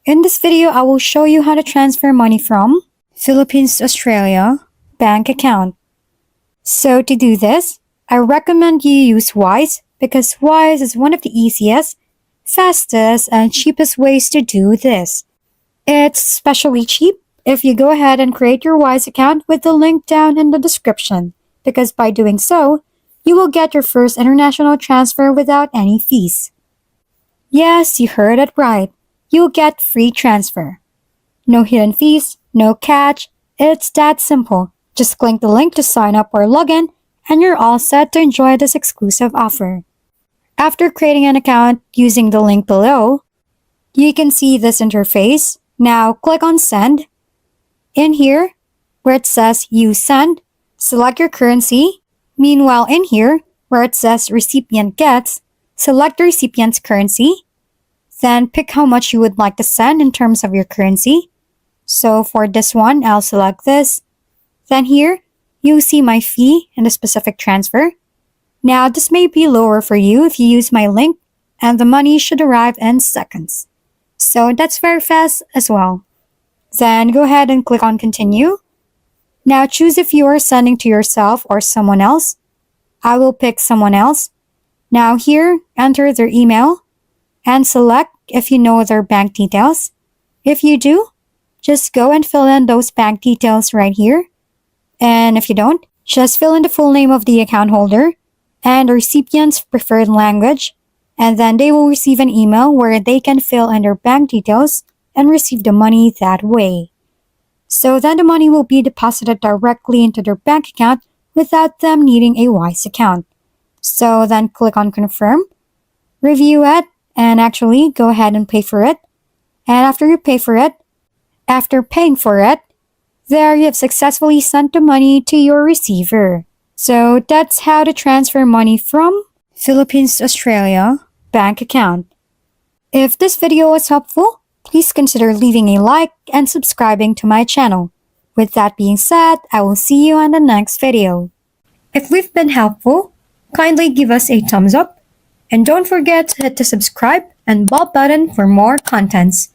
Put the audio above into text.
In this video, I will show you how to transfer money from Philippines to Australia bank account. So to do this, I recommend you use Wise because Wise is one of the easiest, fastest, and cheapest ways to do this. It's especially cheap if you go ahead and create your Wise account with the link down in the description, because by doing so, you will get your first international transfer without any fees. Yes, you heard it right. You'll get free transfer. No hidden fees, no catch. It's that simple. Just click the link to sign up or log in, and you're all set to enjoy this exclusive offer. After creating an account using the link below, you can see this interface. Now click on Send. In here, where it says Use Send, select your currency. Meanwhile, in here, where it says Recipient Gets, select the recipient's currency. Then pick how much you would like to send in terms of your currency. So for this one, I'll select this. Then here, you see my fee in the specific transfer. Now this may be lower for you if you use my link, and the money should arrive in seconds. So that's very fast as well. Then go ahead and click on Continue. Now choose if you are sending to yourself or someone else. I will pick someone else. Now here, enter their email and select if you know their bank details. If you do, just go and fill in those bank details right here. And if you don't, just fill in the full name of the account holder and the recipient's preferred language, and then they will receive an email where they can fill in their bank details and receive the money that way. So then the money will be deposited directly into their bank account without them needing a Wise account. So then click on Confirm, review it, and actually go ahead and pay for it. And after you pay for it, after paying for it, there you have successfully sent the money to your receiver. So that's how to transfer money from Philippines to Australia bank account. If this video was helpful, please consider leaving a like and subscribing to my channel. With that being said, I will see you on the next video. If we've been helpful, kindly give us a thumbs up. And don't forget to hit the subscribe and bell button for more contents.